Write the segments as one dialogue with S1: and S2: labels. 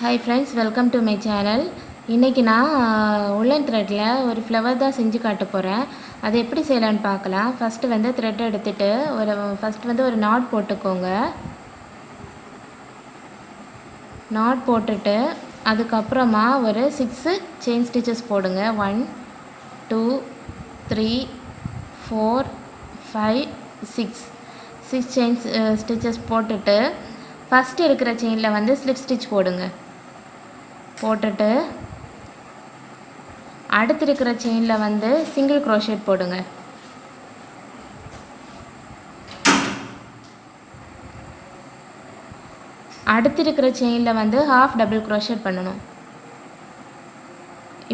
S1: Hi friends, welcome to my channel. இன்னைக்கு நான் woolen threadல ஒரு flower தான் செஞ்சு காட்ட போறேன். அது எப்படி செய்யலாம்னு பார்க்கலாம். ஃபர்ஸ்ட் வந்து thread எடுத்துட்டு ஒரு knot போட்டுக்கோங்க. knot போட்டுட்டு அதுக்கு அப்புறமா ஒரு 6 chain stitches போடுங்க. 1 2 3 4 5 6 chain stitches போட்டுட்டு ஃபர்ஸ்ட் இருக்கிற செயின்ல வந்து slip stitch போடுங்க. போட்டுட்டு அடுத்து இருக்கிற செயின்ல வந்து single crochet போடுங்க. அடுத்து இருக்கிற செயின்ல வந்து half double crochet பண்ணனும்.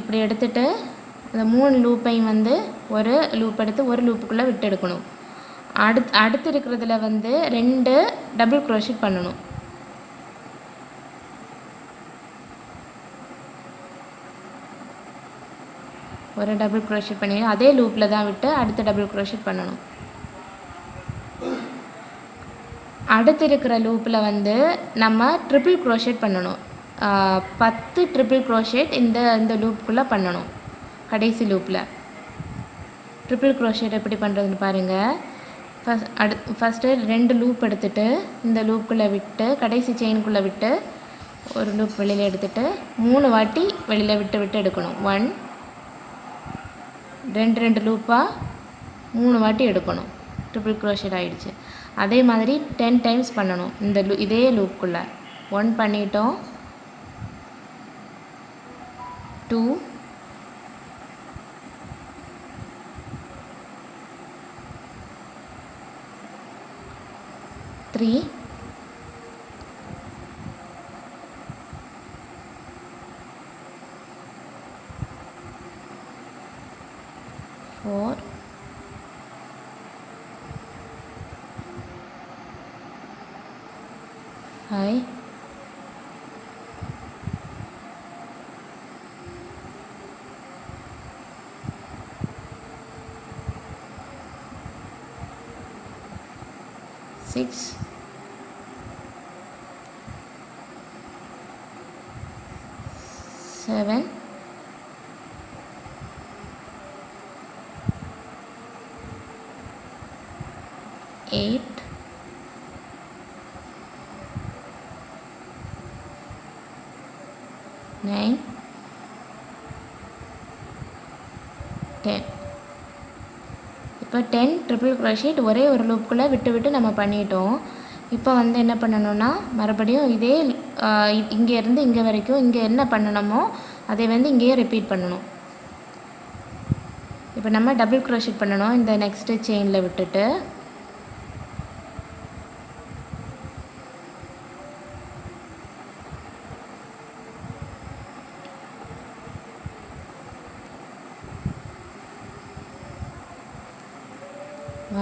S1: இப்படி எடுத்துட்டு அந்த மூணு லூப்பையும் வந்து ஒரு லூப் எடுத்து ஒரு லூப்புக்குள்ள விட்டு எடுக்கணும். அடுத்து இருக்கிறதுல வந்து ரெண்டு டபுள் crochet பண்ணனும். ஒரு டபுள் crochet பண்ணி அதே லூப்ல தான் விட்டு அடுத்து டபுள் crochet பண்ணனும். அடுத்து இருக்கிற லூப்ல வந்து நம்ம ட்ரிபிள் crochet பண்ணனும். 10 ட்ரிபிள் crochet இந்த லூப்புக்குள்ள பண்ணனும். கடைசி லூப்ல ட்ரிபிள் crochet எப்படி பண்றதுன்னு பாருங்க. ஃபர்ஸ்ட் ரெண்டு லூப் எடுத்துட்டு இந்த லூப்புக்குள்ள விட்டு கடைசி செயினுக்குள்ள விட்டு ஒரு லூப் வெளியில எடுத்துட்டு மூணு வாட்டி வெளியில விட்டு எடுக்கணும். 1 ரெண்டு லூப்பா மூணு வாட்டி எடுக்கணும். ட்ரிபிள் crochet ஆயிடுச்சு. அதே மாதிரி 10 டைம்ஸ் பண்ணனும். இதே லூப்புக்குள்ள 1 பண்ணிட்டோம். 2 3 4 5 6 7 8 9 10 இப்போ 10 ட்ரிபிள் crochet ஒரே ஒரு லூப்புக்குள்ள விட்டு நம்ம பண்ணிட்டோம். இப்போ வந்து என்ன பண்ணனும்னா மறுபடியும் இதே இங்க இருந்து இங்க வரைக்கும் இங்க என்ன பண்ணணுமோ அதை வந்து இங்கேயே ரிப்பீட் பண்ணனும். இப்போ நம்ம டபுள் crochet பண்ணனும் இந்த நெக்ஸ்ட் செயின்ல விட்டுட்டு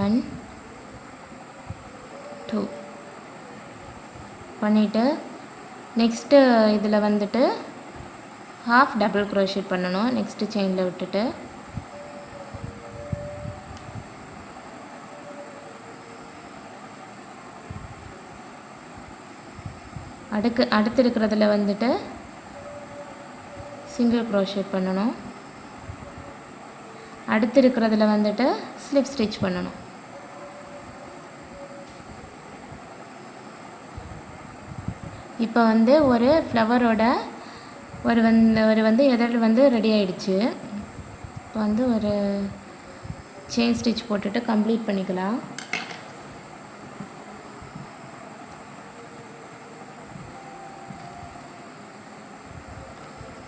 S1: ஒன் 2 பண்ணிட்டு நெக்ஸ்ட் இதுல வந்துட்டு half double crochet பண்ணனும். நெக்ஸ்ட் செயின்ல விட்டுட்டு அடுத்து இருக்கிறதுல வந்துட்டு single crochet பண்ணனும். அடுத்து இருக்கிறதுல வந்துட்டு slip stitch பண்ணனும். இப்போ வந்து ஒரு ஃப்ளவரோட ஒரு எதழ் வந்து ரெடி ஆயிடுச்சு. இப்போ வந்து ஒரு செயின் ஸ்டிட்ச் போட்டுட்டு கம்ப்ளீட் பண்ணிக்கலாம்.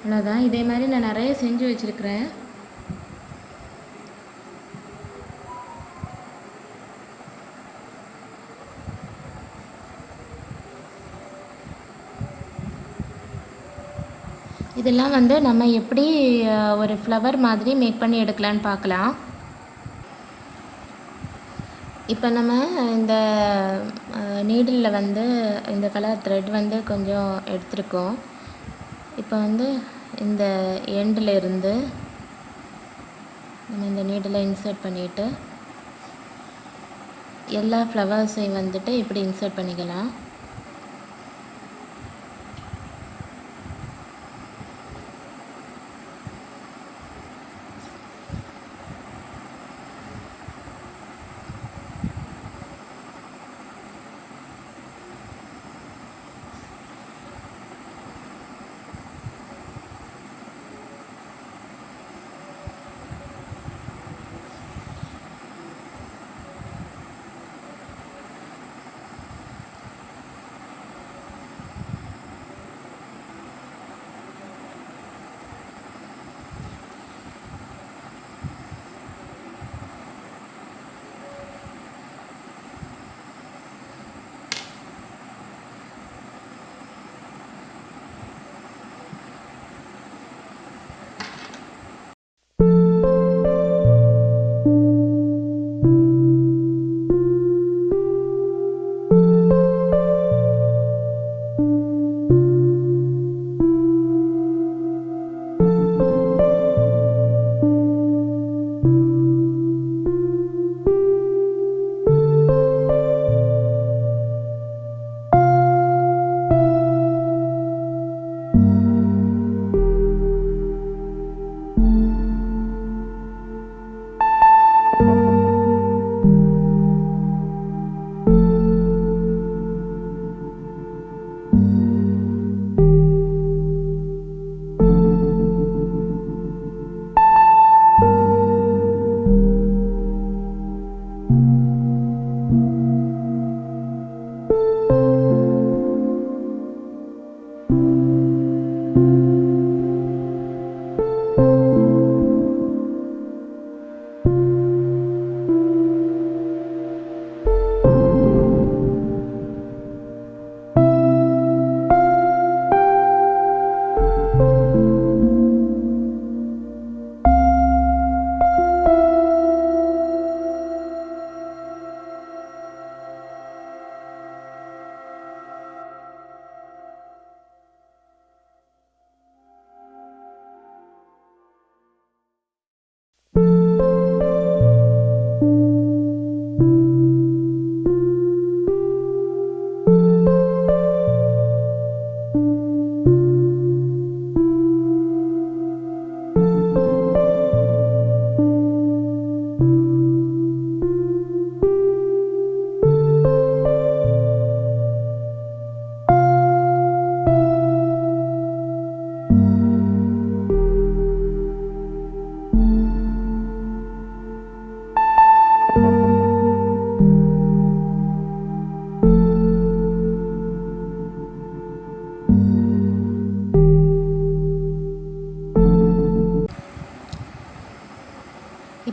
S1: அவ்வளவுதான். இதே மாதிரி நான் நிறைய செஞ்சு வச்சிருக்கிறேன். இதெல்லாம் வந்து நம்ம எப்படி ஒரு ஃப்ளவர் மாதிரி மேக் பண்ணி எடுக்கலாம்னு பார்க்கலாம். இப்போ நம்ம இந்த நீடில்ல வந்து இந்த கலர் த்ரெட் வந்து கொஞ்சம் எடுத்துருக்கோம். இப்போ வந்து இந்த எண்ட்ல இருந்து நம்ம இந்த நீடிலை இன்சர்ட் பண்ணிட்டு எல்லா ஃப்ளவர்ஸையும் வந்துட்டு இப்படி இன்சர்ட் பண்ணிக்கலாம்.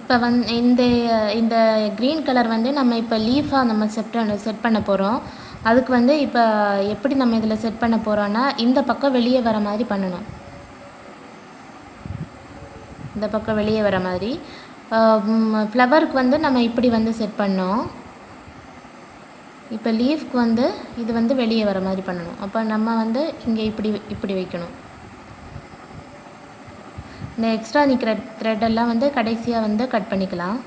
S1: இப்போ இந்த இந்த க்ரீன் கலர் வந்து நம்ம இப்போ லீஃபாக நம்ம செட் பண்ண போகிறோம். அதுக்கு வந்து இப்போ எப்படி நம்ம இதில் செட் பண்ண போகிறோன்னா, இந்த பக்கம் வெளியே வர மாதிரி பண்ணணும். இந்த பக்கம் வெளியே வர மாதிரி. ஃப்ளவருக்கு வந்து நம்ம இப்படி வந்து செட் பண்ணோம். இப்போ லீஃப்க்கு வந்து இது வந்து வெளியே வர மாதிரி பண்ணணும். அப்போ நம்ம வந்து இங்கே இப்படி வைக்கணும். இந்த எக்ஸ்ட்ரா நிற்கிற த்ரெட்டெல்லாம் வந்து கடைசியாக வந்து கட் பண்ணிக்கலாம்.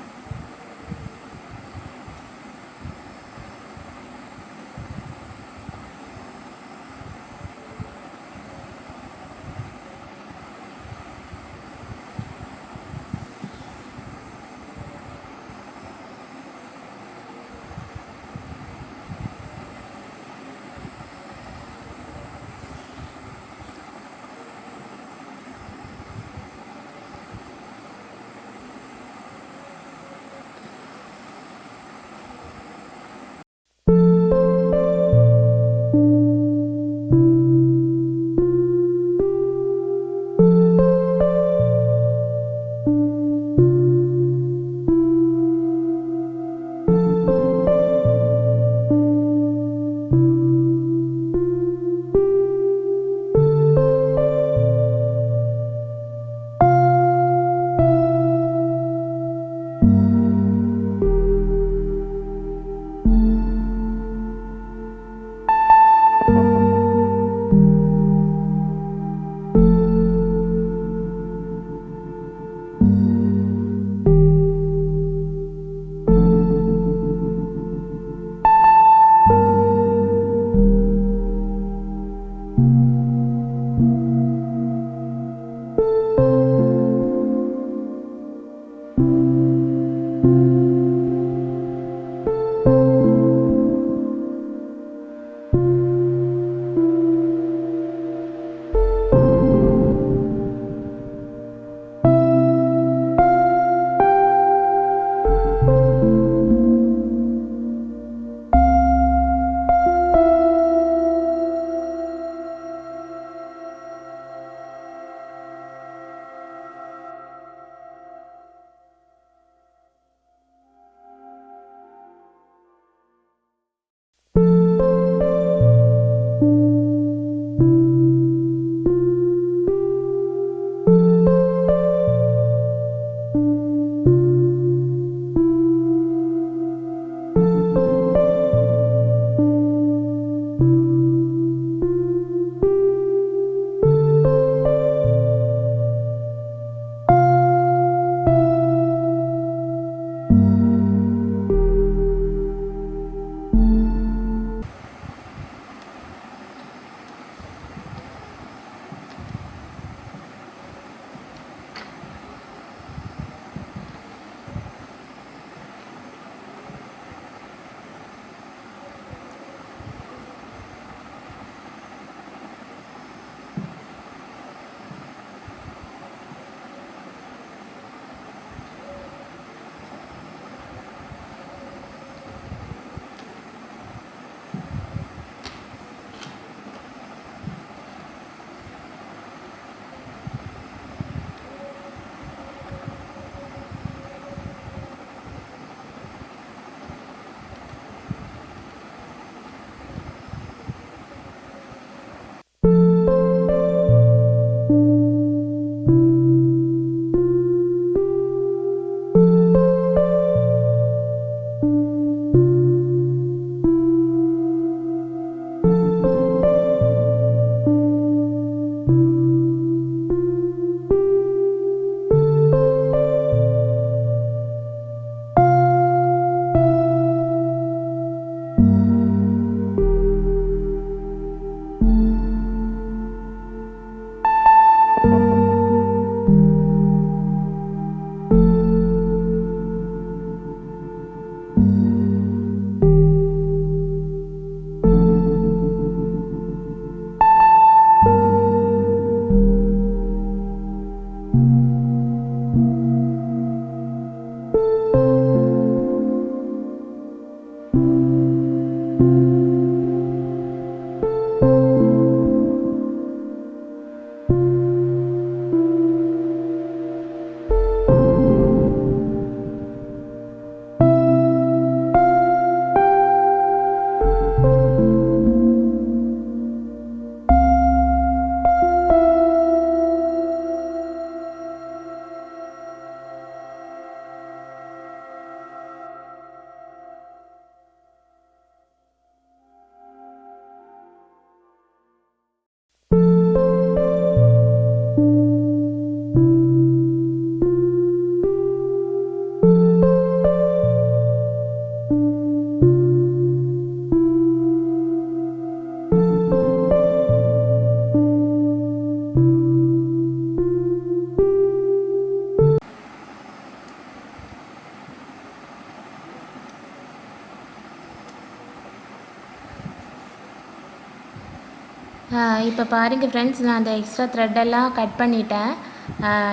S1: இப்போ பாருங்கள் ஃப்ரெண்ட்ஸ், நான் அந்த எக்ஸ்ட்ரா த்ரெட்டெல்லாம் கட் பண்ணிட்டேன்.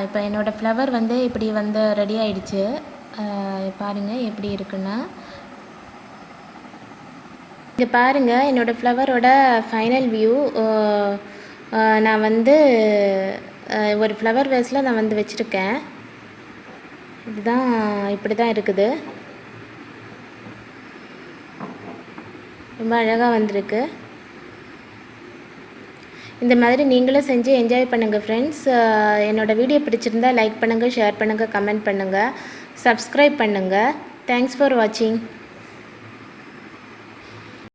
S1: இப்போ என்னோடய ஃப்ளவர் வந்து இப்படி வந்து ரெடி ஆகிடுச்சு. பாருங்கள் எப்படி இருக்குன்னு. இங்கே பாருங்கள் என்னோடய ஃப்ளவரோட ஃபைனல் வியூ. நான் வந்து ஒரு ஃப்ளவர் வேஸில் நான் வந்து வச்சுருக்கேன். இதுதான் இப்படி தான் இருக்குது. ரொம்ப அழகாக வந்திருக்கு. இந்த மாதிரி நீங்களும் செஞ்சு என்ஜாய் பண்ணுங்கள் ஃப்ரெண்ட்ஸ். என்னோடய வீடியோ பிடிச்சிருந்தா லைக் பண்ணுங்கள், ஷேர் பண்ணுங்கள், கமெண்ட் பண்ணுங்கள், சப்ஸ்கிரைப் பண்ணுங்கள். தேங்க்ஸ் ஃபார் வாட்சிங்.